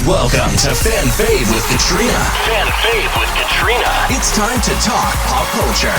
Welcome to Fan Fave with Katrina. Fan Fave with Katrina. It's time to talk pop culture.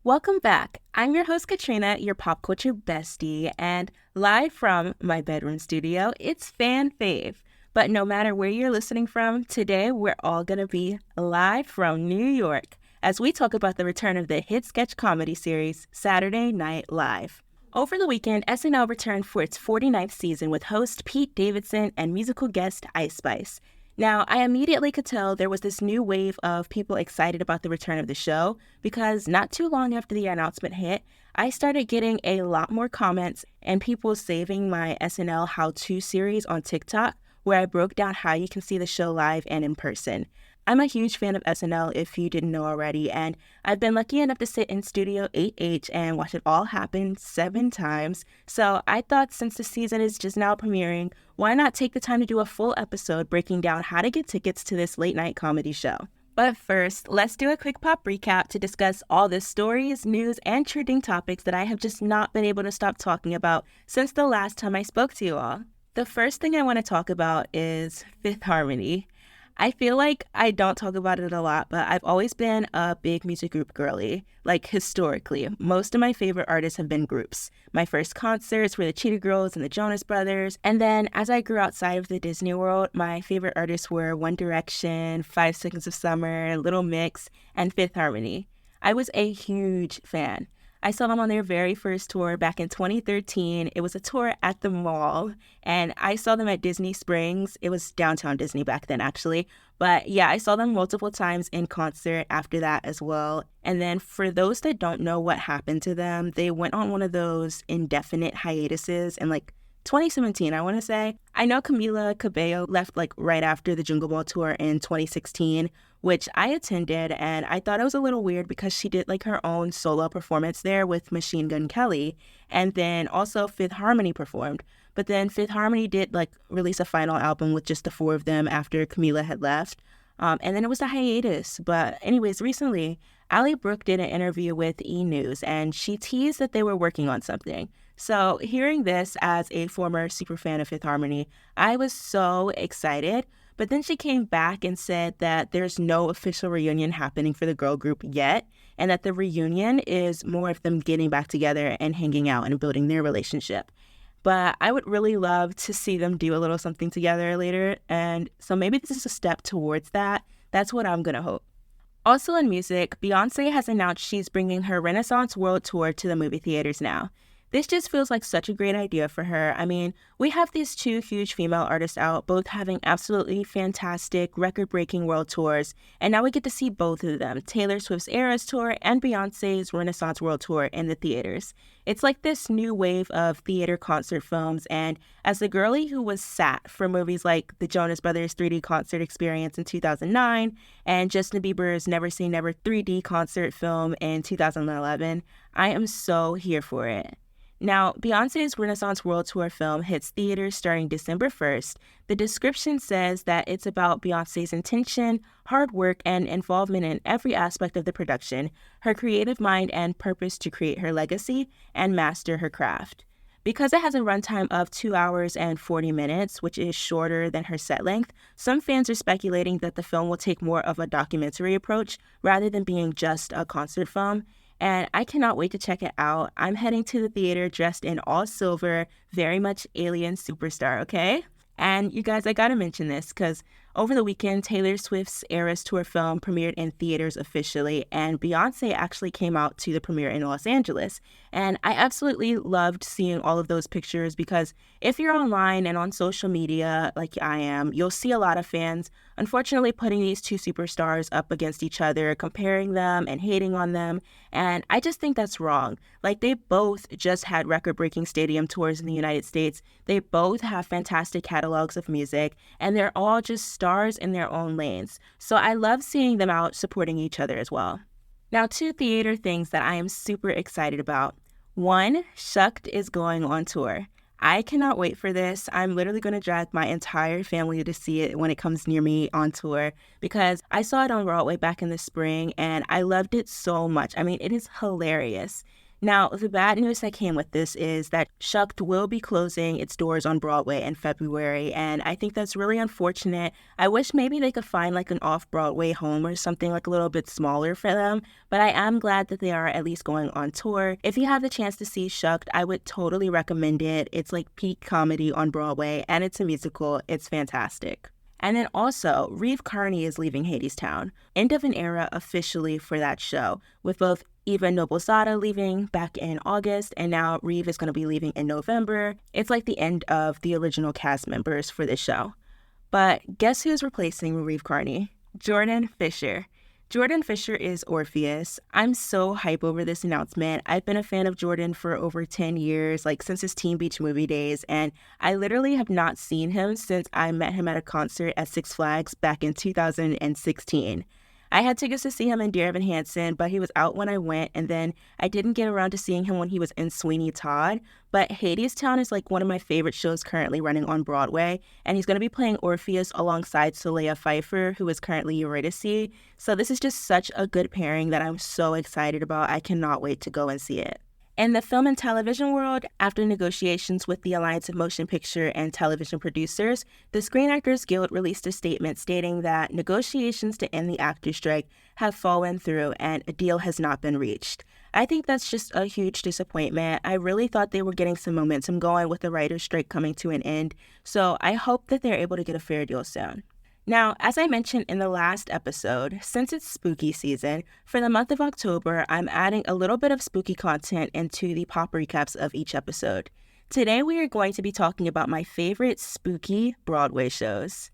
Welcome back. I'm your host, Katrina, your pop culture bestie, and live from my bedroom studio, it's Fan Fave. But no matter where you're listening from, today we're all going to be live from New York as we talk about the return of the hit sketch comedy series, Saturday Night Live. Over the weekend, SNL returned for its 49th season with host Pete Davidson and musical guest Ice Spice. Now, I immediately could tell there was this new wave of people excited about the return of the show because not too long after the announcement hit, I started getting a lot more comments and people saving my SNL how-to series on TikTok where I broke down how you can see the show live and in person. I'm a huge fan of SNL if you didn't know already, and I've been lucky enough to sit in Studio 8H and watch it all happen 7 times. So I thought since the season is just now premiering, why not take the time to do a full episode breaking down how to get tickets to this late night comedy show. But first, let's do a quick pop recap to discuss all the stories, news, and trending topics that I have just not been able to stop talking about since the last time I spoke to you all. The first thing I want to talk about is Fifth Harmony. I feel like I don't talk about it a lot, but I've always been a big music group girly. Like, historically, most of my favorite artists have been groups. My first concerts were the Cheetah Girls and the Jonas Brothers. And then as I grew outside of the Disney world, my favorite artists were One Direction, 5 Seconds of Summer, Little Mix, and Fifth Harmony. I was a huge fan. I saw them on their very first tour back in 2013. It was a tour at the mall, and I saw them at Disney Springs. It was downtown Disney back then, actually. But yeah, I saw them multiple times in concert after that as well. And then for those that don't know what happened to them, they went on one of those indefinite hiatuses in 2017, I want to say. I know Camila Cabello left right after the Jingle Ball tour in 2016, which I attended, and I thought it was a little weird because she did her own solo performance there with Machine Gun Kelly, and then also Fifth Harmony performed. But then Fifth Harmony did release a final album with just the 4 of them after Camila had left, and then it was a hiatus. But anyways, recently, Ally Brooke did an interview with E! News, and she teased that they were working on something. So hearing this as a former superfan of Fifth Harmony, I was so excited. But then she came back and said that there's no official reunion happening for the girl group yet, and that the reunion is more of them getting back together and hanging out and building their relationship. But I would really love to see them do a little something together later, and so maybe this is a step towards that. That's what I'm going to hope. Also in music, Beyonce has announced she's bringing her Renaissance World Tour to the movie theaters now. This just feels like such a great idea for her. I mean, we have these 2 huge female artists out, both having absolutely fantastic, record-breaking world tours, and now we get to see both of them, Taylor Swift's Eras Tour and Beyonce's Renaissance World Tour in the theaters. It's like this new wave of theater concert films, and as the girlie who was sat for movies like the Jonas Brothers 3D concert experience in 2009 and Justin Bieber's Never Say Never 3D concert film in 2011, I am so here for it. Now, Beyonce's Renaissance World Tour film hits theaters starting December 1st. The description says that it's about Beyonce's intention, hard work, and involvement in every aspect of the production, her creative mind and purpose to create her legacy and master her craft. Because it has a runtime of 2 hours and 40 minutes, which is shorter than her set length, some fans are speculating that the film will take more of a documentary approach rather than being just a concert film. And I cannot wait to check it out. I'm heading to the theater dressed in all silver, very much alien superstar, okay? And you guys, I gotta mention this because over the weekend, Taylor Swift's Eras Tour film premiered in theaters officially, and Beyonce actually came out to the premiere in Los Angeles. And I absolutely loved seeing all of those pictures because if you're online and on social media like I am, you'll see a lot of fans unfortunately putting these 2 superstars up against each other, comparing them and hating on them. And I just think that's wrong. They both just had record-breaking stadium tours in the United States. They both have fantastic catalogs of music, and they're all just stars in their own lanes. So I love seeing them out supporting each other as well. Now, 2 theater things that I am super excited about. 1, Shucked is going on tour. I cannot wait for this. I'm literally going to drag my entire family to see it when it comes near me on tour because I saw it on Broadway back in the spring and I loved it so much. I mean, it is hilarious. Now, the bad news that came with this is that Shucked will be closing its doors on Broadway in February, and I think that's really unfortunate. I wish maybe they could find like an off-Broadway home or something like a little bit smaller for them, but I am glad that they are at least going on tour. If you have the chance to see Shucked, I would totally recommend it. It's like peak comedy on Broadway, and it's a musical. It's fantastic. And then also, Reeve Carney is leaving Hadestown. End of an era officially for that show, with both Eva Noblezada leaving back in August, and now Reeve is going to be leaving in November. It's like the end of the original cast members for this show. But guess who's replacing Reeve Carney? Jordan Fisher. Jordan Fisher is Orpheus. I'm so hype over this announcement. I've been a fan of Jordan for over 10 years, like since his Teen Beach movie days, and I literally have not seen him since I met him at a concert at Six Flags back in 2016. I had tickets to see him in Dear Evan Hansen, but he was out when I went, and then I didn't get around to seeing him when he was in Sweeney Todd. But Hadestown is like one of my favorite shows currently running on Broadway, and he's going to be playing Orpheus alongside Saleha Pfeiffer, who is currently Eurydice. So this is just such a good pairing that I'm so excited about. I cannot wait to go and see it. In the film and television world, after negotiations with the Alliance of Motion Picture and Television Producers, the Screen Actors Guild released a statement stating that negotiations to end the actors' strike have fallen through and a deal has not been reached. I think that's just a huge disappointment. I really thought they were getting some momentum going with the writers' strike coming to an end, so I hope that they're able to get a fair deal soon. Now, as I mentioned in the last episode, since it's spooky season, for the month of October, I'm adding a little bit of spooky content into the pop recaps of each episode. Today, we are going to be talking about my favorite spooky Broadway shows.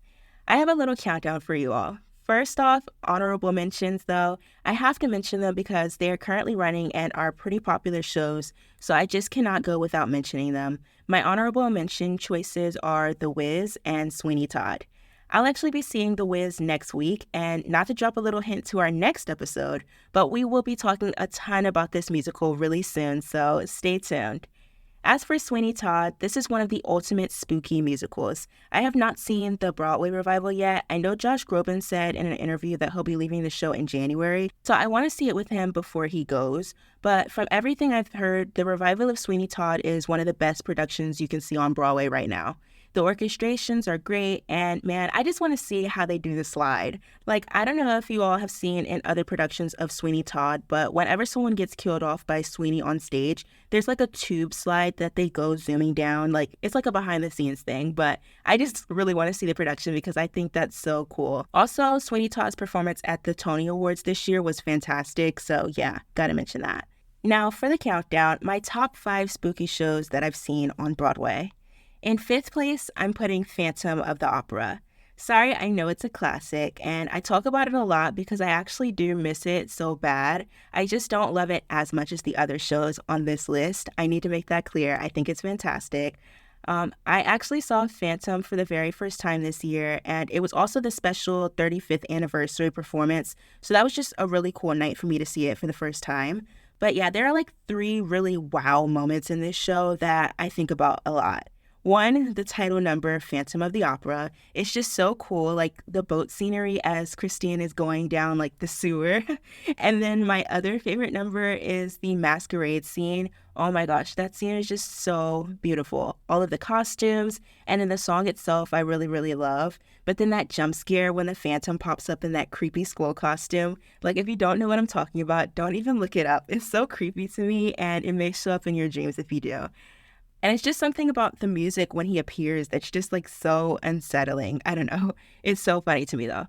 I have a little countdown for you all. First off, honorable mentions though, I have to mention them because they are currently running and are pretty popular shows, so I just cannot go without mentioning them. My honorable mention choices are The Wiz and Sweeney Todd. I'll actually be seeing The Wiz next week, and not to drop a little hint to our next episode, but we will be talking a ton about this musical really soon, so stay tuned. As for Sweeney Todd, this is one of the ultimate spooky musicals. I have not seen the Broadway revival yet. I know Josh Groban said in an interview that he'll be leaving the show in January, so I want to see it with him before he goes. But from everything I've heard, the revival of Sweeney Todd is one of the best productions you can see on Broadway right now. The orchestrations are great, and man, I just want to see how they do the slide. Like, I don't know if you all have seen in other productions of Sweeney Todd, but whenever someone gets killed off by Sweeney on stage, there's like a tube slide that they go zooming down. Like, it's like a behind-the-scenes thing, but I just really want to see the production because I think that's so cool. Also, Sweeney Todd's performance at the Tony Awards this year was fantastic, so yeah, gotta mention that. Now, for the countdown, my top 5 spooky shows that I've seen on Broadway. In 5th place, I'm putting Phantom of the Opera. Sorry, I know it's a classic, and I talk about it a lot because I actually do miss it so bad. I just don't love it as much as the other shows on this list. I need to make that clear. I think it's fantastic. I actually saw Phantom for the very first time this year, and it was also the special 35th anniversary performance, so that was just a really cool night for me to see it for the first time. But yeah, there are like 3 really wow moments in this show that I think about a lot. One, the title number, Phantom of the Opera. It's just so cool, like the boat scenery as Christine is going down like the sewer. And then my other favorite number is the masquerade scene. Oh my gosh, that scene is just so beautiful. All of the costumes and then the song itself I really, really love. But then that jump scare when the Phantom pops up in that creepy squirrel costume. Like, if you don't know what I'm talking about, don't even look it up. It's so creepy to me, and it may show up in your dreams if you do. And it's just something about the music when he appears that's just like so unsettling. I don't know. It's so funny to me though.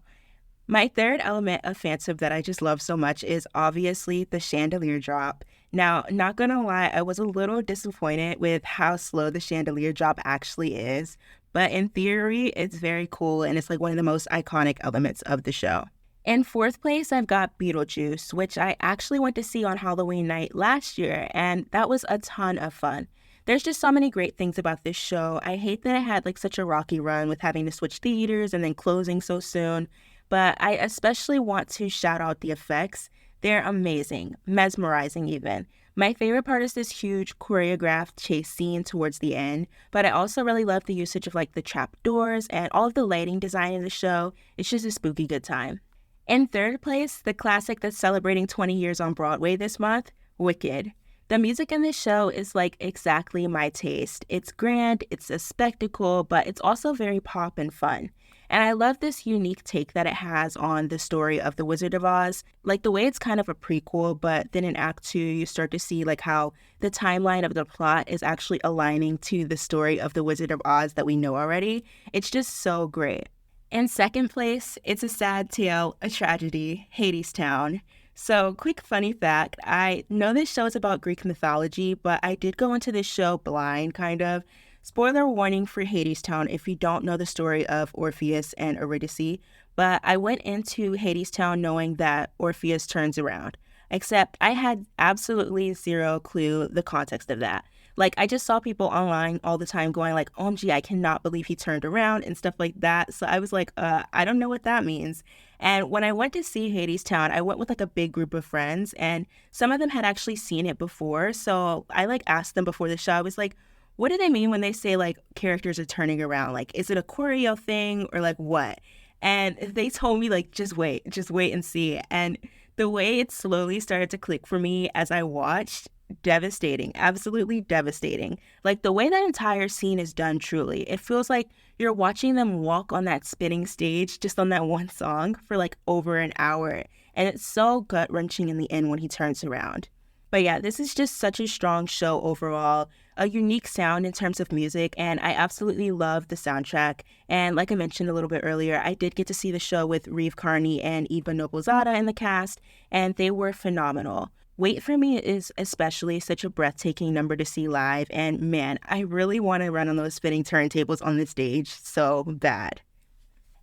My third element of Phantom that I just love so much is obviously the chandelier drop. Now, not gonna lie, I was a little disappointed with how slow the chandelier drop actually is. But in theory, it's very cool and it's like one of the most iconic elements of the show. In 4th place, I've got Beetlejuice, which I actually went to see on Halloween night last year, and that was a ton of fun. There's just so many great things about this show. I hate that it had like such a rocky run with having to switch theaters and then closing so soon, but I especially want to shout out the effects. They're amazing, mesmerizing even. My favorite part is this huge choreographed chase scene towards the end, but I also really love the usage of like the trap doors and all of the lighting design in the show. It's just a spooky good time. In third place, the classic that's celebrating 20 years on Broadway this month, Wicked. The music in this show is like exactly my taste. It's grand, it's a spectacle, but it's also very pop and fun. And I love this unique take that it has on the story of The Wizard of Oz. Like the way it's kind of a prequel, but then in Act 2, you start to see like how the timeline of the plot is actually aligning to the story of The Wizard of Oz that we know already. It's just so great. In second place, it's a sad tale, a tragedy, Hadestown. So, quick funny fact, I know this show is about Greek mythology, but I did go into this show blind, kind of. Spoiler warning for Hadestown if you don't know the story of Orpheus and Eurydice, but I went into Hadestown knowing that Orpheus turns around, except I had absolutely zero clue the context of that. Like, I just saw people online all the time going like, OMG, I cannot believe he turned around and stuff like that. So I was like, I don't know what that means. And when I went to see Hadestown, I went with like a big group of friends and some of them had actually seen it before. So I like asked them before the show, I was like, what do they mean when they say like characters are turning around? Like, is it a choreo thing or like what? And they told me like, just wait and see. And the way it slowly started to click for me as I watched, devastating, absolutely devastating. Like the way that entire scene is done, truly, it feels like you're watching them walk on that spinning stage just on that one song for like over an hour. And it's so gut-wrenching in the end when he turns around. But yeah, this is just such a strong show overall, a unique sound in terms of music, and I absolutely love the soundtrack. And like I mentioned a little bit earlier, I did get to see the show with Reeve Carney and Iba Noblezada in the cast, and they were phenomenal. Wait for Me is especially such a breathtaking number to see live, and man, I really want to run on those spinning turntables on the stage so bad.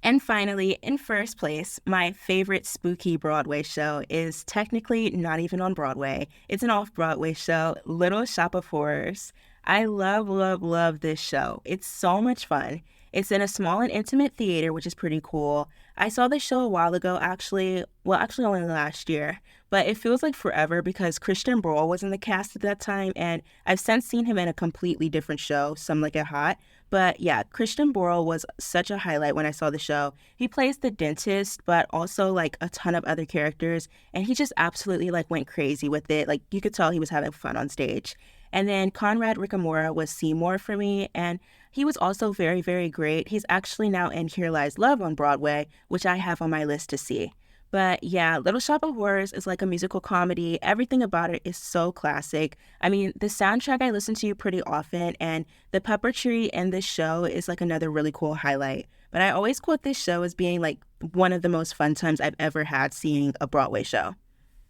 And finally, in first place, my favorite spooky Broadway show is technically not even on Broadway. It's an off-Broadway show, Little Shop of Horrors. I love, love, love this show. It's so much fun. It's in a small and intimate theater, which is pretty cool. I saw this show a while ago, actually only last year, but it feels like forever because Christian Borle was in the cast at that time, and I've since seen him in a completely different show, Some Like It Hot. But yeah, Christian Borle was such a highlight when I saw the show. He plays the dentist, but also like a ton of other characters, and he just absolutely like went crazy with it. Like you could tell he was having fun on stage. And then Conrad Ricamora was Seymour for me, and he was also very, very great. He's actually now in Here Lies Love on Broadway, which I have on my list to see. But yeah, Little Shop of Horrors is like a musical comedy. Everything about it is so classic. I mean, the soundtrack I listen to pretty often, and the puppetry in this show is like another really cool highlight. But I always quote this show as being like one of the most fun times I've ever had seeing a Broadway show.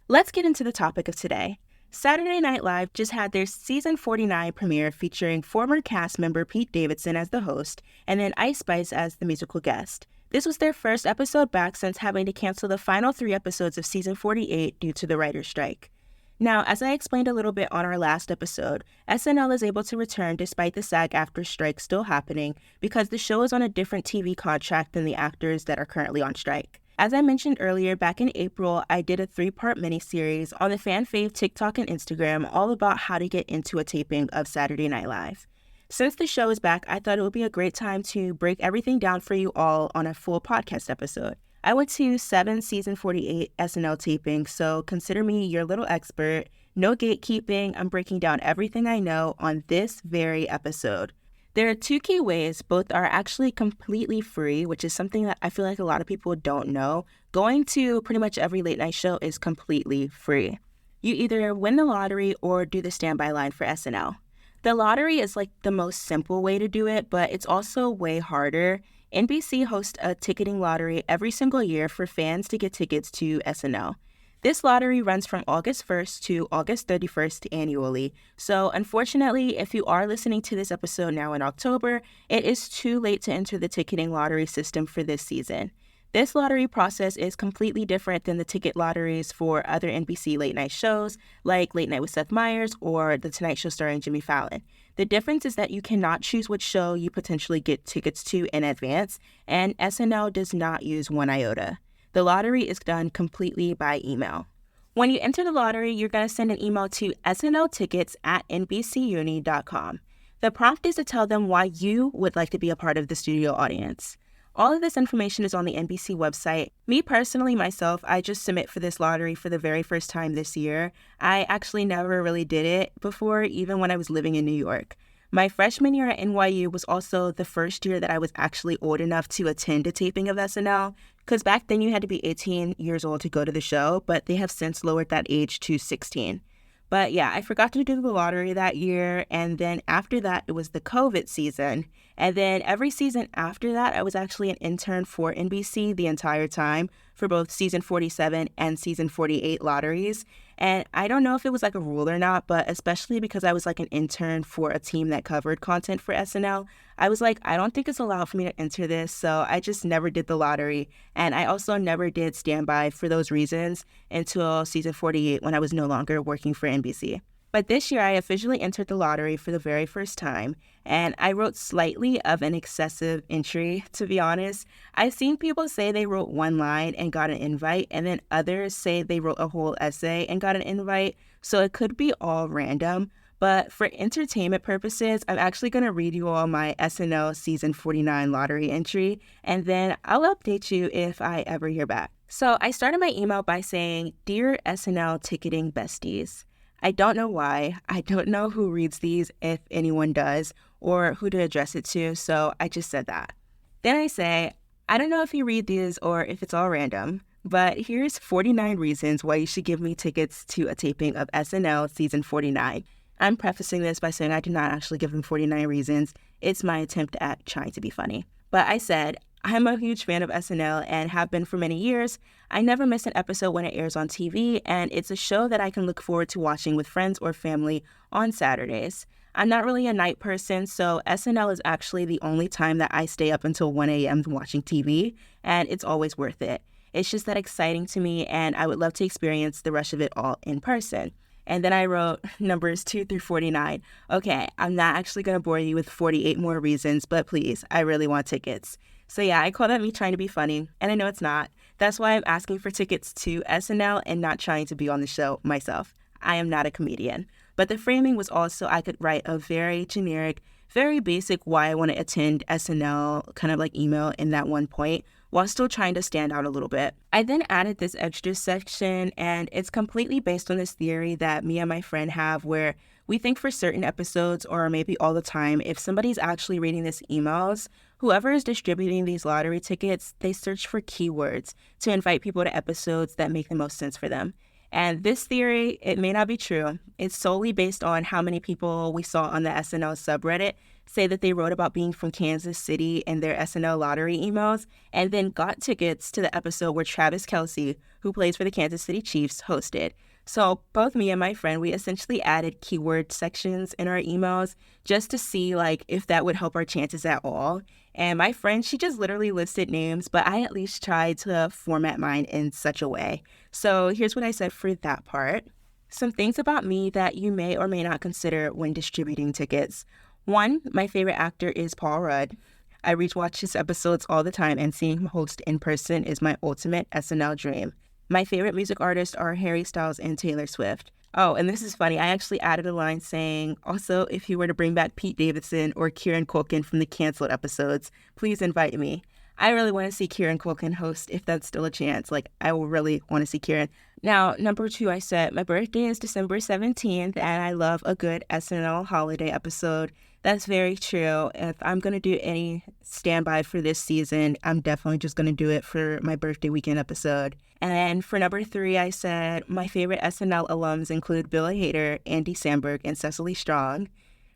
Let's get into the topic of today. Saturday Night Live just had their season 49 premiere featuring former cast member Pete Davidson as the host and then Ice Spice as the musical guest. This was their first episode back since having to cancel the final 3 episodes of season 48 due to the writer's strike. Now, as I explained a little bit on our last episode, SNL is able to return despite the SAG-AFTRA strike still happening because the show is on a different TV contract than the actors that are currently on strike. As I mentioned earlier, back in April, I did a 3-part miniseries on the Fan Fave TikTok and Instagram all about how to get into a taping of Saturday Night Live. Since the show is back, I thought it would be a great time to break everything down for you all on a full podcast episode. I went to 7 season 48 SNL tapings, so consider me your little expert. No gatekeeping, I'm breaking down everything I know on this very episode. There are 2 key ways. Both are actually completely free, which is something that I feel like a lot of people don't know. Going to pretty much every late night show is completely free. You either win the lottery or do the standby line for SNL. The lottery is like the most simple way to do it, but it's also way harder. NBC hosts a ticketing lottery every single year for fans to get tickets to SNL. This lottery runs from August 1st to August 31st annually. So unfortunately, if you are listening to this episode now in October, it is too late to enter the ticketing lottery system for this season. This lottery process is completely different than the ticket lotteries for other NBC late night shows like Late Night with Seth Meyers or The Tonight Show starring Jimmy Fallon. The difference is that you cannot choose which show you potentially get tickets to in advance, and SNL does not use one iota. The lottery is done completely by email. When you enter the lottery, you're going to send an email to snltickets@nbcuni.com. The prompt is to tell them why you would like to be a part of the studio audience. All of this information is on the NBC website. Me personally, myself, I just submit for this lottery for the very first time this year. I actually never really did it before, even when I was living in New York. My freshman year at NYU was also the first year that I was actually old enough to attend a taping of SNL, because back then you had to be 18 years old to go to the show, but they have since lowered that age to 16. But yeah, I forgot to do the lottery that year, and then after that, it was the COVID season. And then every season after that, I was actually an intern for NBC the entire time for both season 47 and season 48 lotteries. And I don't know if it was like a rule or not, but especially because I was like an intern for a team that covered content for SNL, I was like, I don't think it's allowed for me to enter this, so I just never did the lottery. And I also never did standby for those reasons until season 48 when I was no longer working for NBC. But this year, I officially entered the lottery for the very first time, and I wrote slightly of an excessive entry, to be honest. I've seen people say they wrote one line and got an invite, and then others say they wrote a whole essay and got an invite, so it could be all random. But for entertainment purposes, I'm actually going to read you all my SNL season 49 lottery entry, and then I'll update you if I ever hear back. So I started my email by saying, "Dear SNL ticketing besties." I don't know why. I don't know who reads these, if anyone does, or who to address it to, so I just said that. Then I say, I don't know if you read these or if it's all random, but here's 49 reasons why you should give me tickets to a taping of SNL season 49. I'm prefacing this by saying I do not actually give them 49 reasons. It's my attempt at trying to be funny. But I said, I'm a huge fan of SNL and have been for many years. I never miss an episode when it airs on TV, and it's a show that I can look forward to watching with friends or family on Saturdays. I'm not really a night person, so SNL is actually the only time that I stay up until 1 a.m. watching TV, and it's always worth it. It's just that exciting to me, and I would love to experience the rest of it all in person. And then I wrote numbers 2 through 49. Okay, I'm not actually going to bore you with 48 more reasons, but please, I really want tickets. So yeah, I call that me trying to be funny, and I know it's not. That's why I'm asking for tickets to SNL and not trying to be on the show myself. I am not a comedian. But the framing was also I could write a very generic, very basic why I want to attend SNL kind of like email in that one point, while still trying to stand out a little bit. I then added this extra section, and it's completely based on this theory that me and my friend have where we think for certain episodes, or maybe all the time, if somebody's actually reading these emails, whoever is distributing these lottery tickets, they search for keywords to invite people to episodes that make the most sense for them. And this theory, it may not be true. It's solely based on how many people we saw on the SNL subreddit say that they wrote about being from Kansas City in their SNL lottery emails and then got tickets to the episode where Travis Kelce, who plays for the Kansas City Chiefs, hosted. So both me and my friend, we essentially added keyword sections in our emails just to see like if that would help our chances at all. And my friend, she just literally listed names, but I at least tried to format mine in such a way. So here's what I said for that part. Some things about me that you may or may not consider when distributing tickets. 1, my favorite actor is Paul Rudd. I rewatch his episodes all the time, and seeing him host in person is my ultimate SNL dream. My favorite music artists are Harry Styles and Taylor Swift. Oh, and this is funny. I actually added a line saying, also, if you were to bring back Pete Davidson or Kieran Culkin from the canceled episodes, please invite me. I really want to see Kieran Culkin host if that's still a chance. Like, I will really want to see Kieran. Now, number 2, I said, my birthday is December 17th, and I love a good SNL holiday episode. That's very true. If I'm going to do any standby for this season, I'm definitely just going to do it for my birthday weekend episode. And then for number 3, I said, my favorite SNL alums include Bill Hader, Andy Samberg, and Cecily Strong.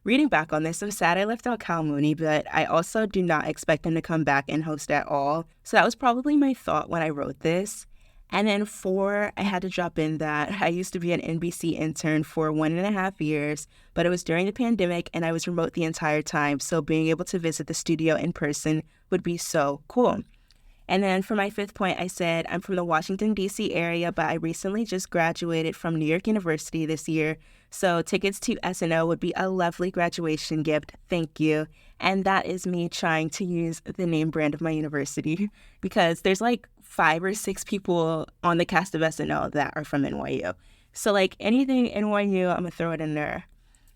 Reading back on this, I'm sad I left out Cal Mooney, but I also do not expect him to come back and host at all. So that was probably my thought when I wrote this. And then 4, I had to drop in that I used to be an NBC intern for 1.5 years, but it was during the pandemic and I was remote the entire time, so being able to visit the studio in person would be so cool. And then for my fifth point, I said I'm from the Washington, D.C. area, but I recently just graduated from New York University this year. So tickets to SNL would be a lovely graduation gift. Thank you. And that is me trying to use the name brand of my university because there's like 5 or 6 people on the cast of SNL that are from NYU. So like anything NYU, I'm going to throw it in there.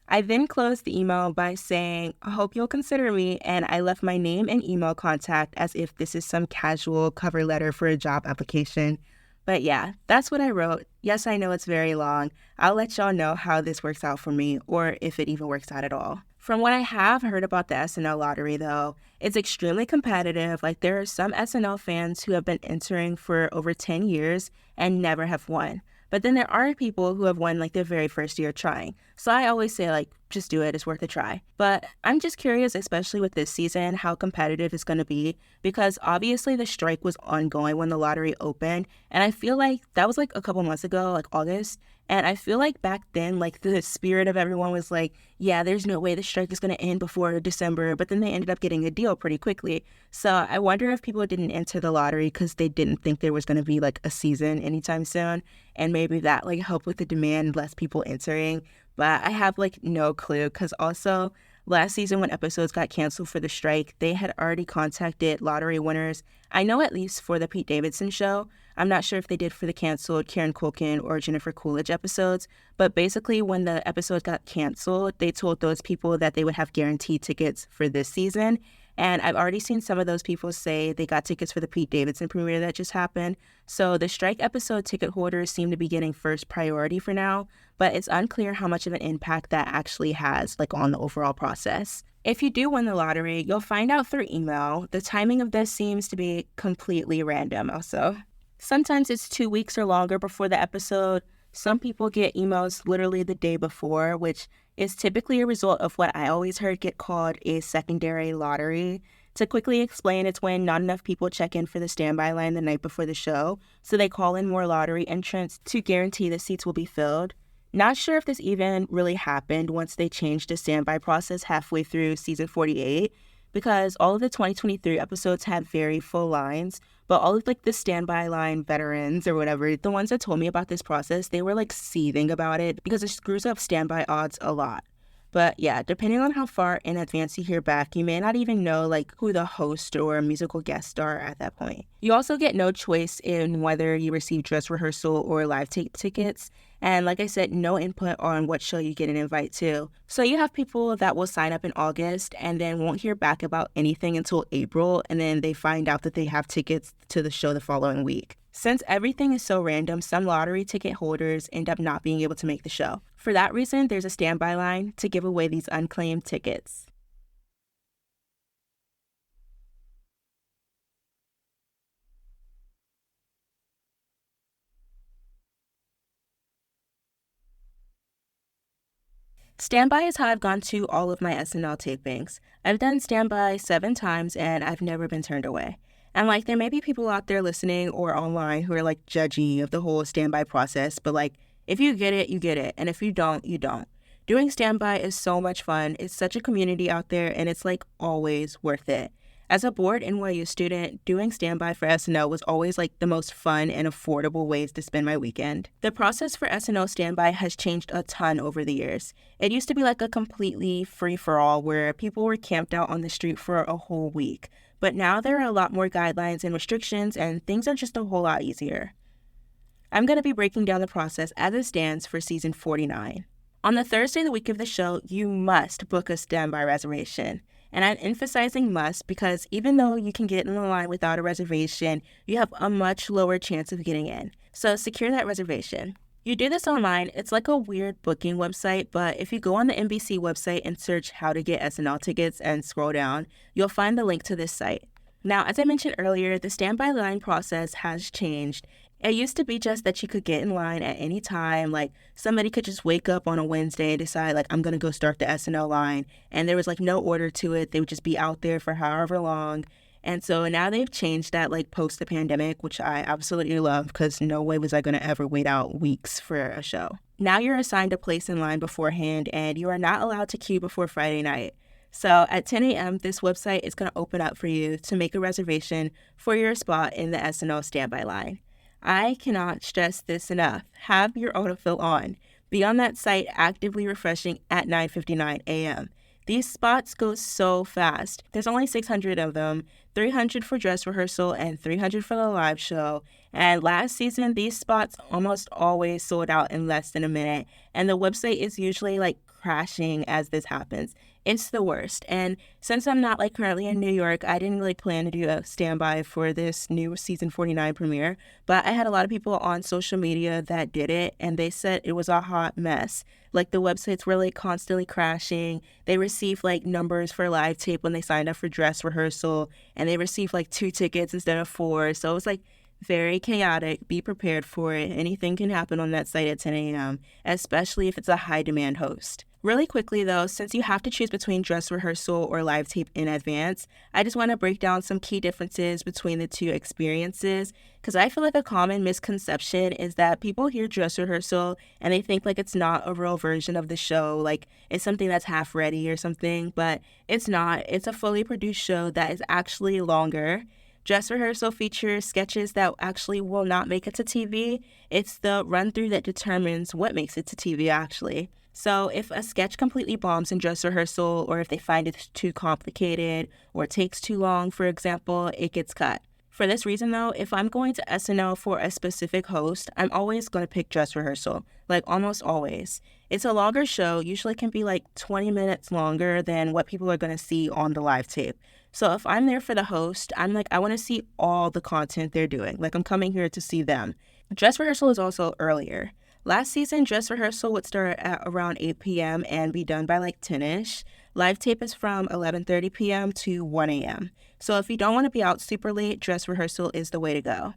I then closed the email by saying, I hope you'll consider me, and I left my name and email contact as if this is some casual cover letter for a job application. But yeah, that's what I wrote. Yes, I know it's very long. I'll let y'all know how this works out for me, or if it even works out at all. From what I have heard about the SNL lottery, though, it's extremely competitive. Like, there are some SNL fans who have been entering for over 10 years and never have won. But then there are people who have won like their very first year trying. So I always say like, just do it, it's worth a try. But I'm just curious, especially with this season, how competitive it's going to be because obviously the strike was ongoing when the lottery opened. And I feel like that was like a couple months ago, like August. And I feel like back then, like the spirit of everyone was like, yeah, there's no way the strike is going to end before December. But then they ended up getting a deal pretty quickly. So I wonder if people didn't enter the lottery because they didn't think there was going to be like a season anytime soon. And maybe that like helped with the demand, less people entering. But I have like no clue because also last season when episodes got canceled for the strike, they had already contacted lottery winners. I know at least for the Pete Davidson show. I'm not sure if they did for the canceled Karen Culkin or Jennifer Coolidge episodes, but basically when the episodes got canceled, they told those people that they would have guaranteed tickets for this season. And I've already seen some of those people say they got tickets for the Pete Davidson premiere that just happened. So the strike episode ticket holders seem to be getting first priority for now, but it's unclear how much of an impact that actually has like on the overall process. If you do win the lottery, you'll find out through email. The timing of this seems to be completely random also. Sometimes it's 2 weeks or longer before the episode. Some people get emails literally the day before, which is typically a result of what I always heard get called a secondary lottery. To quickly explain, it's when not enough people check in for the standby line the night before the show, so they call in more lottery entrants to guarantee the seats will be filled. Not sure if this even really happened once they changed the standby process halfway through season 48, because all of the 2023 episodes had very full lines, but all of like the standby line veterans or whatever, the ones that told me about this process, they were like seething about it because it screws up standby odds a lot. But yeah, depending on how far in advance you hear back, you may not even know like who the host or musical guests are at that point. You also get no choice in whether you receive dress rehearsal or live tickets. And like I said, no input on what show you get an invite to. So you have people that will sign up in August and then won't hear back about anything until April. And then they find out that they have tickets to the show the following week. Since everything is so random, some lottery ticket holders end up not being able to make the show. For that reason, there's a standby line to give away these unclaimed tickets. Standby is how I've gone to all of my SNL tapings. I've done standby 7 times and I've never been turned away. And like there may be people out there listening or online who are like judgy of the whole standby process, but like if you get it, you get it. And if you don't, you don't. Doing standby is so much fun. It's such a community out there and it's like always worth it. As a bored NYU student, doing standby for SNL was always like the most fun and affordable ways to spend my weekend. The process for SNL standby has changed a ton over the years. It used to be like a completely free-for-all where people were camped out on the street for a whole week. But now there are a lot more guidelines and restrictions and things are just a whole lot easier. I'm going to be breaking down the process as it stands for season 49. On the Thursday the week of the show, you must book a standby reservation. And I'm emphasizing must because even though you can get in the line without a reservation, you have a much lower chance of getting in. So secure that reservation. You do this online. It's like a weird booking website, but if you go on the NBC website and search how to get SNL tickets and scroll down, you'll find the link to this site. Now, as I mentioned earlier, the standby line process has changed. It used to be just that you could get in line at any time. Like somebody could just wake up on a Wednesday and decide like, I'm going to go start the SNL line. And there was like no order to it. They would just be out there for however long. And so now they've changed that like post the pandemic, which I absolutely love because no way was I going to ever wait out weeks for a show. Now you're assigned a place in line beforehand and you are not allowed to queue before Friday night. So at 10 a.m., this website is going to open up for you to make a reservation for your spot in the SNL standby line. I cannot stress this enough. Have your autofill on. Be on that site actively refreshing at 9:59 a.m. These spots go so fast. There's only 600 of them, 300 for dress rehearsal and 300 for the live show. And last season, these spots almost always sold out in less than a minute. And the website is usually like crashing as this happens. It's the worst. And since I'm not like currently in New York, I didn't like plan to do a standby for this new season 49 premiere. But I had a lot of people on social media that did it, and they said it was a hot mess. Like the websites were like constantly crashing. They received like numbers for live tape when they signed up for dress rehearsal, and they received like 2 tickets instead of 4. So it was like very chaotic. Be prepared for it. Anything can happen on that site at 10 a.m., especially if it's a high demand host. Really quickly though, since you have to choose between dress rehearsal or live tape in advance, I just want to break down some key differences between the two experiences, because I feel like a common misconception is that people hear dress rehearsal and they think like it's not a real version of the show, like it's something that's half ready or something, but it's not. It's a fully produced show that is actually longer. Dress rehearsal features sketches that actually will not make it to TV. It's the run-through that determines what makes it to TV actually. So if a sketch completely bombs in dress rehearsal, or if they find it too complicated or takes too long, for example, it gets cut. For this reason though, if I'm going to SNL for a specific host, I'm always going to pick dress rehearsal, like almost always. It's a longer show, usually can be like 20 minutes longer than what people are going to see on the live tape. So if I'm there for the host, I'm like, I want to see all the content they're doing. Like I'm coming here to see them. Dress rehearsal is also earlier. Last season, dress rehearsal would start at around 8 p.m. and be done by like 10-ish. Live tape is from 11:30 p.m. to 1 a.m. So if you don't want to be out super late, dress rehearsal is the way to go.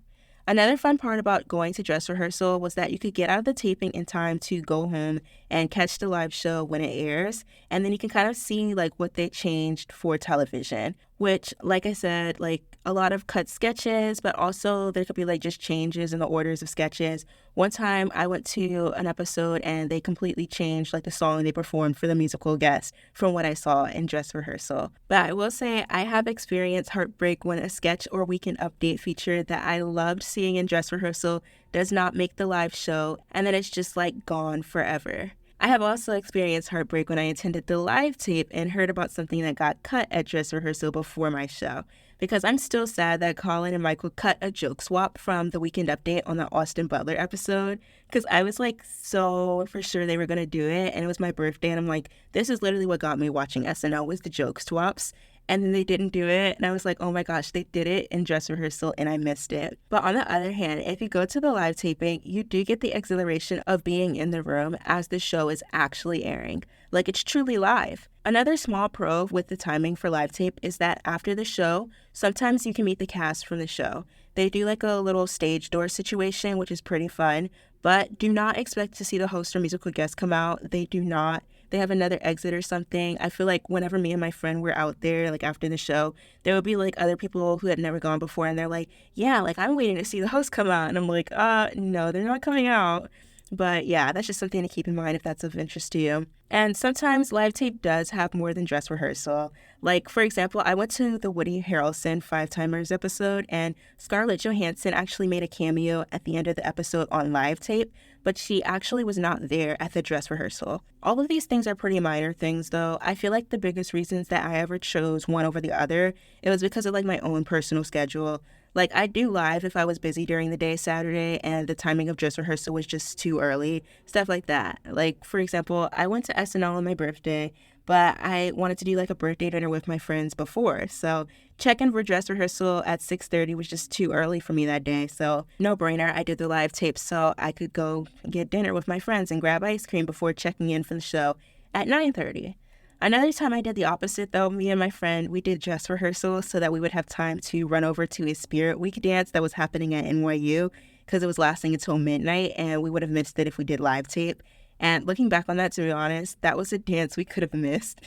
Another fun part about going to dress rehearsal was that you could get out of the taping in time to go home and catch the live show when it airs. And then you can kind of see like what they changed for television, which, like I said, like a lot of cut sketches, but also there could be like just changes in the orders of sketches. One time I went to an episode and they completely changed like the song they performed for the musical guest from what I saw in dress rehearsal. But I will say I have experienced heartbreak when a sketch or weekend update feature that I loved seeing in dress rehearsal does not make the live show, and then it's just like gone forever. I have also experienced heartbreak when I attended the live tape and heard about something that got cut at dress rehearsal before my show, because I'm still sad that Colin and Michael cut a joke swap from the weekend update on the Austin Butler episode, because I was like so for sure they were going to do it, and it was my birthday, and I'm like, this is literally what got me watching SNL was the joke swaps. And then they didn't do it. And I was like, oh my gosh, they did it in dress rehearsal and I missed it. But on the other hand, if you go to the live taping, you do get the exhilaration of being in the room as the show is actually airing. Like it's truly live. Another small pro with the timing for live tape is that after the show, sometimes you can meet the cast from the show. They do like a little stage door situation, which is pretty fun. But do not expect to see the host or musical guest come out. They do not. They have another exit or something. I feel like whenever me and my friend were out there, like after the show, there would be like other people who had never gone before, and they're like, yeah, like I'm waiting to see the host come out. And I'm like, no, they're not coming out. But yeah, that's just something to keep in mind if that's of interest to you. And sometimes live tape does have more than dress rehearsal. Like, for example, I went to the Woody Harrelson Five Timers episode, and Scarlett Johansson actually made a cameo at the end of the episode on live tape, but she actually was not there at the dress rehearsal. All of these things are pretty minor things, though. I feel like the biggest reasons that I ever chose one over the other, it was because of like my own personal schedule. Like, I'd do live if I was busy during the day Saturday and the timing of dress rehearsal was just too early, stuff like that. Like, for example, I went to SNL on my birthday, but I wanted to do like a birthday dinner with my friends before. So check-in for dress rehearsal at 6:30 was just too early for me that day. So no brainer, I did the live tape so I could go get dinner with my friends and grab ice cream before checking in for the show at 9:30. Another time I did the opposite, though. Me and my friend, we did dress rehearsal so that we would have time to run over to a Spirit Week dance that was happening at NYU because it was lasting until midnight, and we would have missed it if we did live tape. And looking back on that, to be honest, that was a dance we could have missed.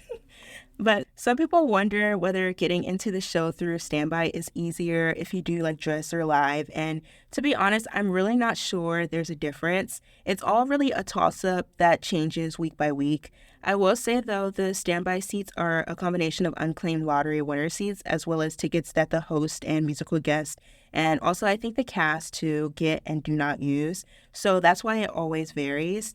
But some people wonder whether getting into the show through a standby is easier if you do like dress or live. And to be honest, I'm really not sure there's a difference. It's all really a toss-up that changes week by week. I will say though, the standby seats are a combination of unclaimed lottery winner seats as well as tickets that the host and musical guest and also I think the cast to get and do not use. So that's why it always varies.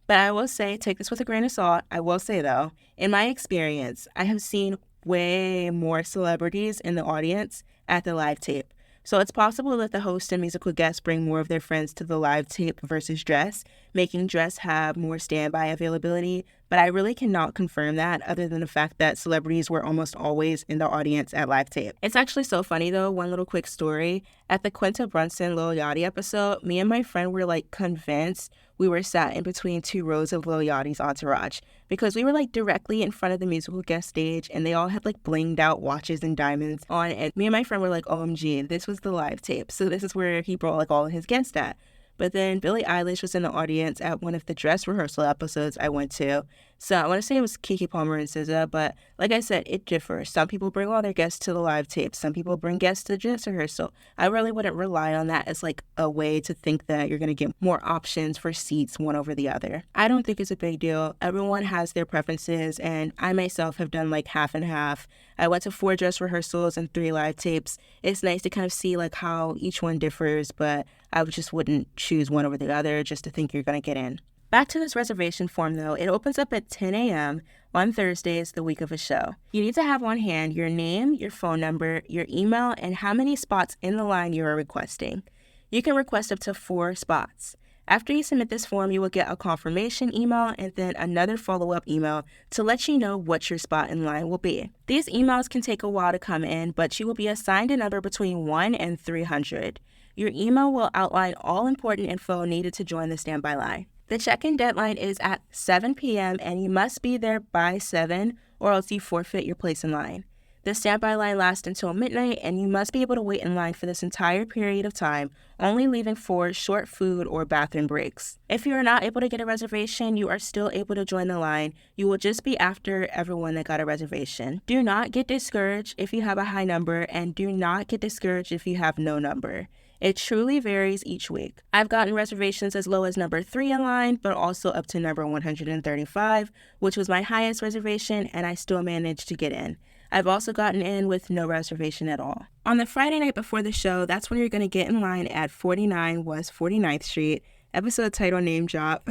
But I will say, take this with a grain of salt. I will say, though, in my experience, I have seen way more celebrities in the audience at the live tape. So it's possible that the host and musical guests bring more of their friends to the live tape versus dress, making dress have more standby availability. But I really cannot confirm that other than the fact that celebrities were almost always in the audience at live tape. It's actually so funny though, one little quick story. At the Quinta Brunson Lil Yachty episode, me and my friend were like convinced we were sat in between two rows of Lil Yachty's entourage because we were like directly in front of the musical guest stage and they all had like blinged out watches and diamonds on. And me and my friend were like, OMG, this was the live tape. So this is where he brought like all of his guests at. But then Billie Eilish was in the audience at one of the dress rehearsal episodes I went to. So I want to say it was Keke Palmer and SZA, but like I said, it differs. Some people bring all their guests to the live tape. Some people bring guests to the dress rehearsal. I really wouldn't rely on that as like a way to think that you're going to get more options for seats one over the other. I don't think it's a big deal. Everyone has their preferences, and I myself have done like half and half. I went to 4 dress rehearsals and 3 live tapes. It's nice to kind of see like how each one differs, but I just wouldn't choose one over the other just to think you're going to get in. Back to this reservation form though, it opens up at 10 a.m. on Thursdays the week of a show. You need to have on hand your name, your phone number, your email, and how many spots in the line you are requesting. You can request up to 4 spots. After you submit this form, you will get a confirmation email and then another follow-up email to let you know what your spot in line will be. These emails can take a while to come in, but you will be assigned a number between 1 and 300. Your email will outline all important info needed to join the standby line. The check-in deadline is at 7 p.m. and you must be there by 7 or else you forfeit your place in line. The standby line lasts until midnight and you must be able to wait in line for this entire period of time, only leaving for short food or bathroom breaks. If you are not able to get a reservation, you are still able to join the line. You will just be after everyone that got a reservation. Do not get discouraged if you have a high number and do not get discouraged if you have no number. It truly varies each week. I've gotten reservations as low as number 3 in line, but also up to number 135, which was my highest reservation, and I still managed to get in. I've also gotten in with no reservation at all. On the Friday night before the show, that's when you're going to get in line at 49 West 49th Street, episode title name drop.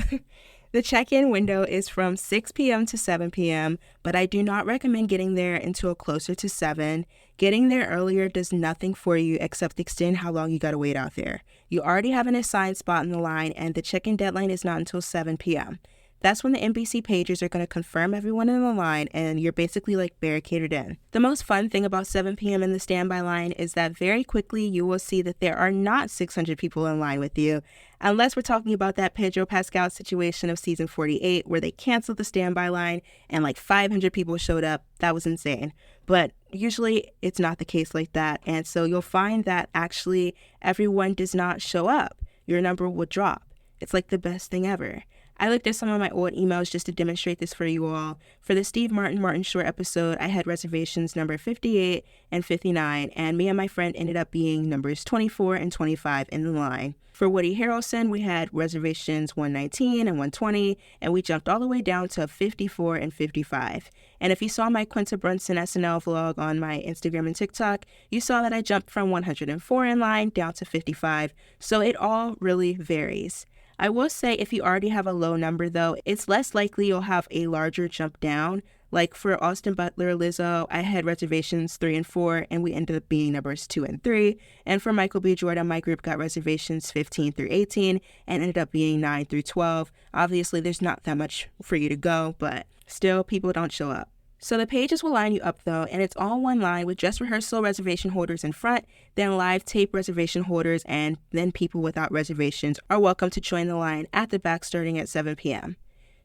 The check-in window is from 6 p.m. to 7 p.m., but I do not recommend getting there until closer to 7. Getting there earlier does nothing for you except extend how long you gotta wait out there. You already have an assigned spot in the line, and the check-in deadline is not until 7 p.m. That's when the NBC pagers are going to confirm everyone in the line and you're basically like barricaded in. The most fun thing about 7 p.m. in the standby line is that very quickly you will see that there are not 600 people in line with you, unless we're talking about that Pedro Pascal situation of season 48 where they canceled the standby line and like 500 people showed up. That was insane. But usually it's not the case like that, and so you'll find that actually everyone does not show up. Your number will drop. It's like the best thing ever. I looked at some of my old emails just to demonstrate this for you all. For the Steve Martin Short episode, I had reservations number 58 and 59, and me and my friend ended up being numbers 24 and 25 in the line. For Woody Harrelson, we had reservations 119 and 120, and we jumped all the way down to 54 and 55. And if you saw my Quinta Brunson SNL vlog on my Instagram and TikTok, you saw that I jumped from 104 in line down to 55, so it all really varies. I will say if you already have a low number though, it's less likely you'll have a larger jump down. Like for Austin Butler, Lizzo, I had reservations 3 and 4 and we ended up being numbers 2 and 3. And for Michael B. Jordan, my group got reservations 15 through 18 and ended up being 9 through 12. Obviously, there's not that much for you to go, but still people don't show up. So the pages will line you up though, and it's all one line with just rehearsal reservation holders in front, then live tape reservation holders, and then people without reservations are welcome to join the line at the back starting at 7 p.m.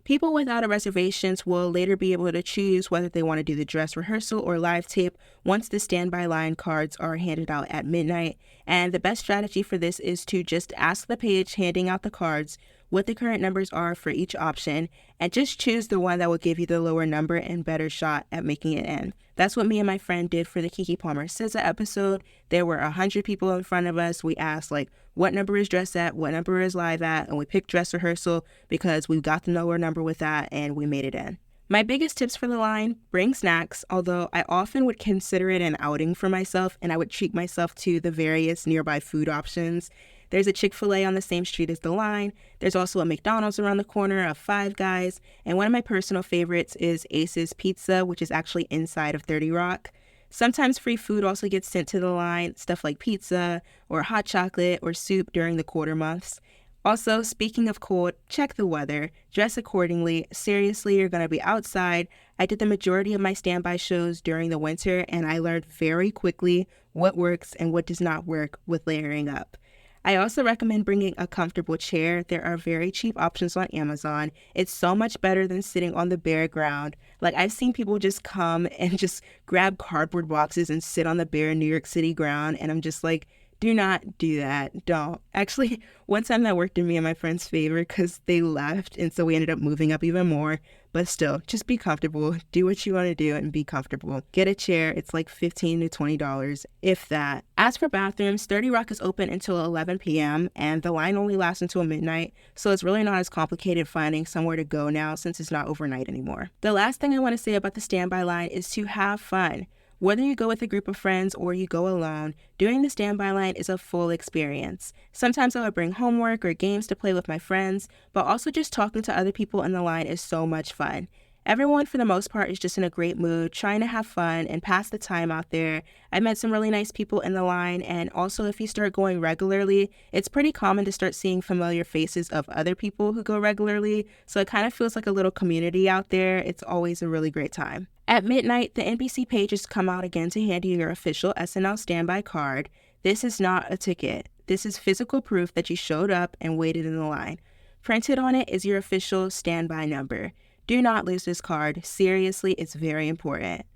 People without a reservations will later be able to choose whether they want to do the dress rehearsal or live tape once the standby line cards are handed out at midnight. And the best strategy for this is to just ask the page handing out the cards what the current numbers are for each option, and just choose the one that will give you the lower number and better shot at making it in. That's what me and my friend did for the Keke Palmer SZA episode. There were 100 people in front of us. We asked, what number is dress at, what number is live at, and we picked dress rehearsal because we got the lower number with that, and we made it in. My biggest tips for the line: bring snacks, although I often would consider it an outing for myself, and I would treat myself to the various nearby food options. There's a Chick-fil-A on the same street as the line. There's also a McDonald's around the corner, a Five Guys, and one of my personal favorites is Ace's Pizza, which is actually inside of 30 Rock. Sometimes free food also gets sent to the line, stuff like pizza or hot chocolate or soup during the quarter months. Also, speaking of cold, check the weather, dress accordingly. Seriously, you're going to be outside. I did the majority of my standby shows during the winter, and I learned very quickly what works and what does not work with layering up. I also recommend bringing a comfortable chair. There are very cheap options on Amazon. It's so much better than sitting on the bare ground. I've seen people just come and just grab cardboard boxes and sit on the bare New York City ground, and I'm just like, do not do that. Don't. Actually, one time that worked in me and my friend's favor because they left, and so we ended up moving up even more. But still, just be comfortable. Do what you want to do and be comfortable. Get a chair. It's like $15 to $20, if that. As for bathrooms, 30 Rock is open until 11 p.m. and the line only lasts until midnight, so it's really not as complicated finding somewhere to go now since it's not overnight anymore. The last thing I want to say about the standby line is to have fun. Whether you go with a group of friends or you go alone, doing the standby line is a full experience. Sometimes I would bring homework or games to play with my friends, but also just talking to other people in the line is so much fun. Everyone, for the most part, is just in a great mood, trying to have fun and pass the time out there. I met some really nice people in the line, and also if you start going regularly, it's pretty common to start seeing familiar faces of other people who go regularly, so it kind of feels like a little community out there. It's always a really great time. At midnight, the NBC pages come out again to hand you your official SNL standby card. This is not a ticket. This is physical proof that you showed up and waited in the line. Printed on it is your official standby number. Do not lose this card. Seriously, it's very important.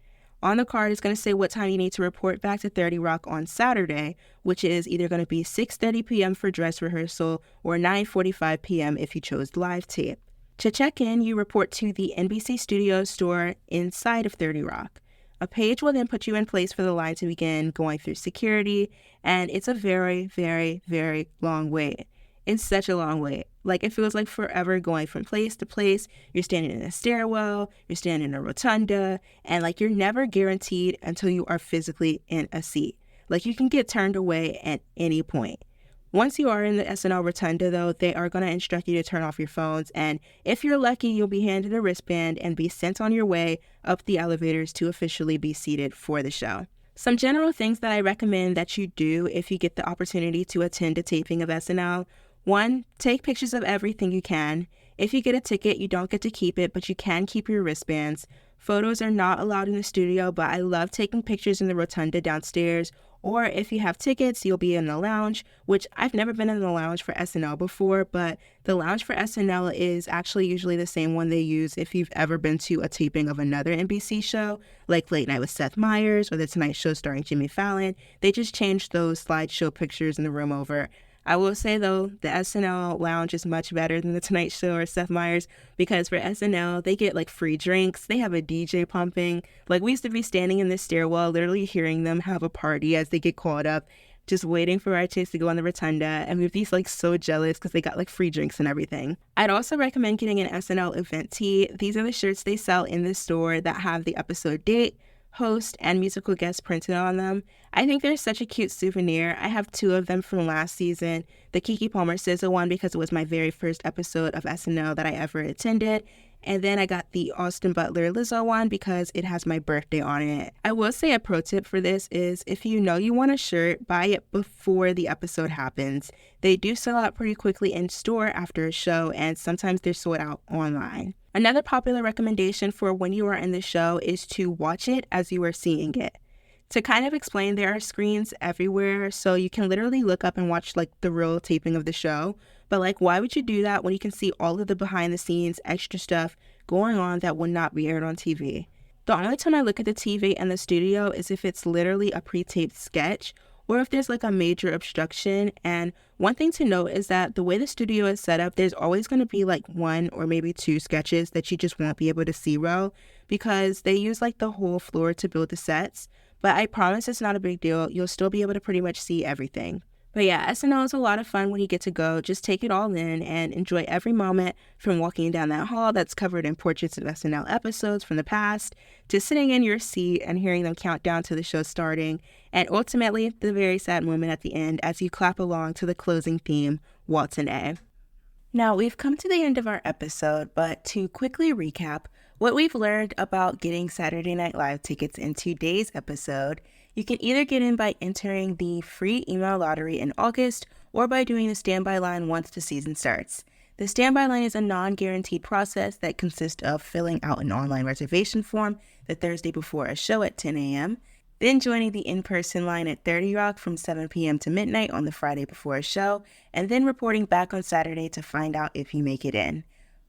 On the card, it's going to say what time you need to report back to 30 Rock on Saturday, which is either going to be 6:30 p.m. for dress rehearsal or 9:45 p.m. if you chose live tape. To check in, you report to the NBC Studios store inside of 30 Rock. A page will then put you in place for the line to begin going through security, and it's a very, very, very long wait. It's such a long wait. It feels like forever going from place to place. You're standing in a stairwell, you're standing in a rotunda, and you're never guaranteed until you are physically in a seat. You can get turned away at any point. Once you are in the SNL Rotunda, though, they are going to instruct you to turn off your phones, and if you're lucky, you'll be handed a wristband and be sent on your way up the elevators to officially be seated for the show. Some general things that I recommend that you do if you get the opportunity to attend a taping of SNL. 1, take pictures of everything you can. If you get a ticket, you don't get to keep it, but you can keep your wristbands. Photos are not allowed in the studio, but I love taking pictures in the rotunda downstairs. Or if you have tickets, you'll be in the lounge, which I've never been in the lounge for SNL before, but the lounge for SNL is actually usually the same one they use if you've ever been to a taping of another NBC show, like Late Night with Seth Meyers or The Tonight Show starring Jimmy Fallon. They just changed those slideshow pictures in the room over. I will say, though, the SNL lounge is much better than The Tonight Show or Seth Meyers because for SNL, they get free drinks. They have a DJ pumping. We used to be standing in this stairwell, literally hearing them have a party as they get called up, just waiting for our chase to go on the rotunda. And we'd be so jealous because they got free drinks and everything. I'd also recommend getting an SNL event tee. These are the shirts they sell in the store that have the episode date, host, and musical guest printed on them. I think they're such a cute souvenir. I have 2 of them from last season. The Keke Palmer SZA one because it was my very first episode of SNL that I ever attended. And then I got the Austin Butler Lizzo one because it has my birthday on it. I will say a pro tip for this is if you know you want a shirt, buy it before the episode happens. They do sell out pretty quickly in store after a show, and sometimes they're sold out online. Another popular recommendation for when you are in the show is to watch it as you are seeing it. To kind of explain, there are screens everywhere, so you can literally look up and watch the real taping of the show. But why would you do that when you can see all of the behind the scenes extra stuff going on that will not be aired on TV? The only time I look at the TV in the studio is if it's literally a pre-taped sketch, or if there's like a major obstruction. And one thing to note is that the way the studio is set up, there's always going to be like one or maybe two sketches that you just won't be able to see well because they use like the whole floor to build the sets. But I promise it's not a big deal. You'll still be able to pretty much see everything. But yeah, SNL is a lot of fun when you get to go. Just take it all in and enjoy every moment, from walking down that hall that's covered in portraits of SNL episodes from the past, to sitting in your seat and hearing them count down to the show starting, and ultimately the very sad moment at the end as you clap along to the closing theme, Walton A. Now, we've come to the end of our episode, but to quickly recap what we've learned about getting Saturday Night Live tickets in today's episode, you can either get in by entering the free email lottery in August or by doing the standby line once the season starts. The standby line is a non-guaranteed process that consists of filling out an online reservation form the Thursday before a show at 10 a.m., then joining the in-person line at 30 Rock from 7 p.m. to midnight on the Friday before a show, and then reporting back on Saturday to find out if you make it in.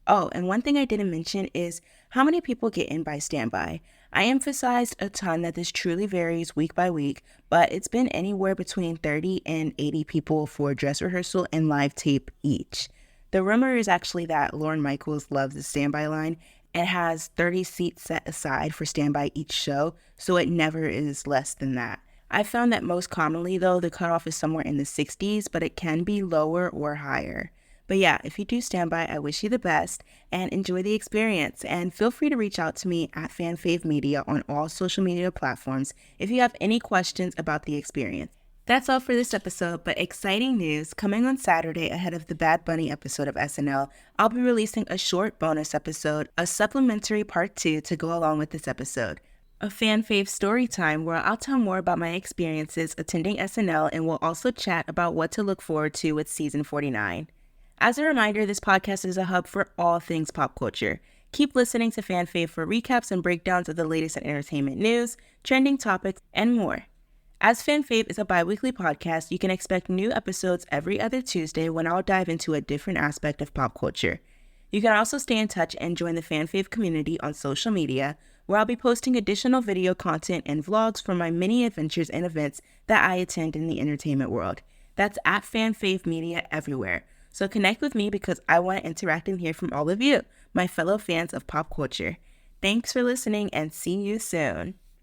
Oh, and one thing I didn't mention is how many people get in by standby. I emphasized a ton that this truly varies week by week, but it's been anywhere between 30 and 80 people for dress rehearsal and live tape each. The rumor is actually that Lorne Michaels loves the standby line and has 30 seats set aside for standby each show, so it never is less than that. I found that most commonly, though, the cutoff is somewhere in the 60s, but it can be lower or higher. But yeah, if you do standby, I wish you the best and enjoy the experience. And feel free to reach out to me at FanFave Media on all social media platforms if you have any questions about the experience. That's all for this episode, but exciting news. Coming on Saturday ahead of the Bad Bunny episode of SNL, I'll be releasing a short bonus episode, a supplementary part 2 to go along with this episode. A fan fave story time where I'll tell more about my experiences attending SNL, and we'll also chat about what to look forward to with season 49. As a reminder, this podcast is a hub for all things pop culture. Keep listening to Fan Fave for recaps and breakdowns of the latest in entertainment news, trending topics, and more. As Fan Fave is a bi-weekly podcast, you can expect new episodes every other Tuesday when I'll dive into a different aspect of pop culture. You can also stay in touch and join the Fan Fave community on social media, where I'll be posting additional video content and vlogs from my many adventures and events that I attend in the entertainment world. That's at Fan Fave Media everywhere. So connect with me because I want to interact and hear from all of you, my fellow fans of pop culture. Thanks for listening and see you soon.